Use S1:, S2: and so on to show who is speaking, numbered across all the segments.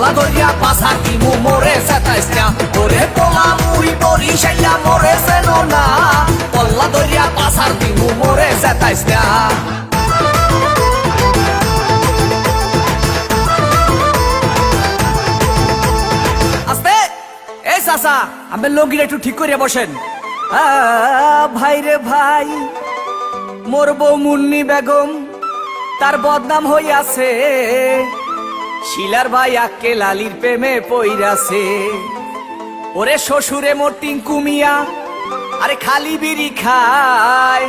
S1: পল্লা ধরিয়া পাশার দিমু মোরে সেতাইস্তা ওরে পোলা মুই বরিশাইয়া মোরে সেনো না পল্লা ধরিয়া পাশার দিমু মোরে সেতাইস্তা আস্তে এই চাচা আমি লঙ্গিটা একটু ঠিক করিয়া বসেন ভাই রে ভাই মোর বউ মুন্নি বেগম তার বদনাম হইয়াছে শিলার ভাই আক্কে লালির প্রেমে পইরাছে ওরে শ্বশুরে মোর টিঙ্কু মিয়া আরে খালি বিড়ি খায়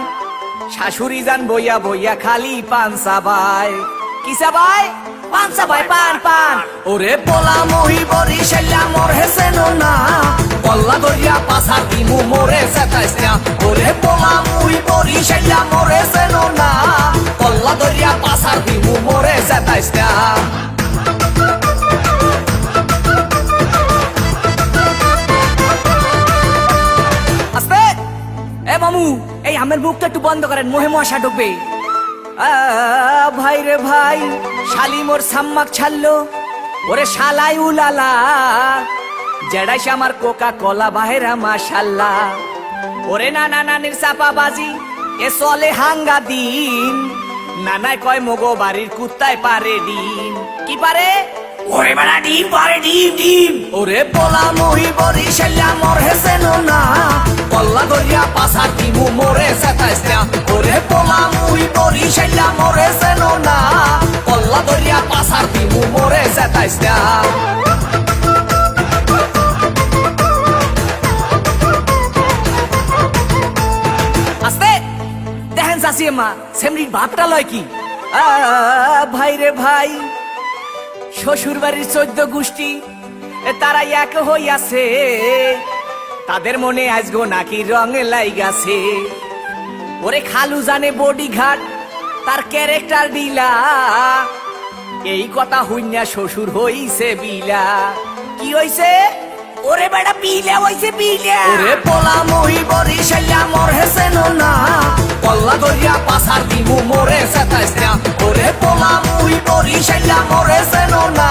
S1: শাশুড়ি যান বইয়া বইয়া খালি পান চাবাই কি চাবাই পান চাবাই পান পান ওরে পোলা মহি বরিশাইয়া মোর হেসেনো না পল্লা ধরিয়া পাশার দিমু মোরে সেতাইস্তা ওরে পোলা মহি বরিশাইয়া মোরে সেনো না পল্লা ধরিয়া পাশার দিমু মোরে সেতাইস্তা আস্তে এ মামু এই আমের মুখটা একটু বন্ধ করেন মোহে মশা ঢুকবে ভাই রে ভাই শালি মোর সাম্মাক ছাড়লো ওরে শালাই উলালা জেডাইছে আমার কোকা কলা বাহেরা মাশাল্লাহ ওরে নানা নানির চাপা বাজি এ চলে হাঙ্গা দিন নানায় কয় মগো বাড়ির কুত্তায় পারে ডিম কি পারে ওরে বাড়া ডিম পারে ডিম ডিম ওরে পোলা মহি বরিশাইয়া মোর হেসেনো না পল্লা ধরিয়া পাশার দিমু মোরে সেতাইস্তা ওরে পোলা মহি বরিশাইয়া মোর হেসেনো না পল্লা ধরিয়া পাশার দিমু মোরে সেতাইস্তা আস্তে দেখেন চাচি মা সেমরির ভাবটা লয় কি ভাই রে ভাই শ্বশুর বাড়ির 14 গোষ্ঠী তারা এক হইয়াছে তাদের মনে আজগো নাকি রঙে লাইগাছে ওরে খালু জানে বডি ঘাট তার ক্যারেক্টার ডিলা এই কথা হইনা শ্বশুর হইছে বিলা কি হইছে ওরে বেটা বিলা হইছে বিলা ওরে পোলা মহি বরিশাইয়া মোর হেসেনো না পল্লা ধরিয়া পাশার দিমু মোরে সেতাইস্তা ওরে পোলা মহি বরিশাইয়া মোর হেসেনো না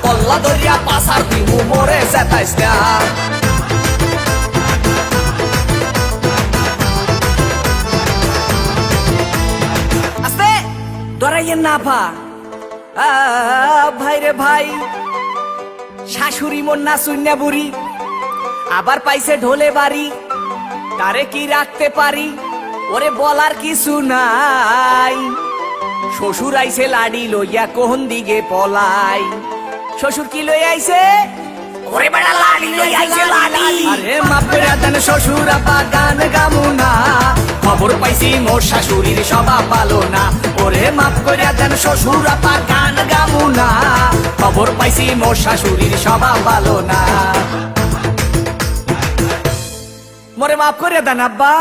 S1: পল্লা ধরিয়া পাশার দিমু মোরে সেতাইস্তা আস্তে ডরাইয়েন না পা ভাই রে ভাই শাশুড়ি মোর না শুন্যা বুড়ি আবার পাইছে ঢোলে বাড়ি তারে কি রাখতে পারি ওরে বলার কিছু নাই শ্বশুর আইছে লাডি লইয়া কোন দিকে পলাই শ্বশুর কি লই আইছে ওরে বেটা লাডি লই আইছে লাডি আরে মাপ করে দেন শ্বশুর আপা গান গামু না খবর পাইছি মোর শাশুড়ির স্বভাব ভালো না ওরে মাপ করে দেন শ্বশুর আপা গান গামু না খবর পাইছি মোর শাশুড়ির স্বভাব ভালো না মোরে মাপ করে দেন আব্বা।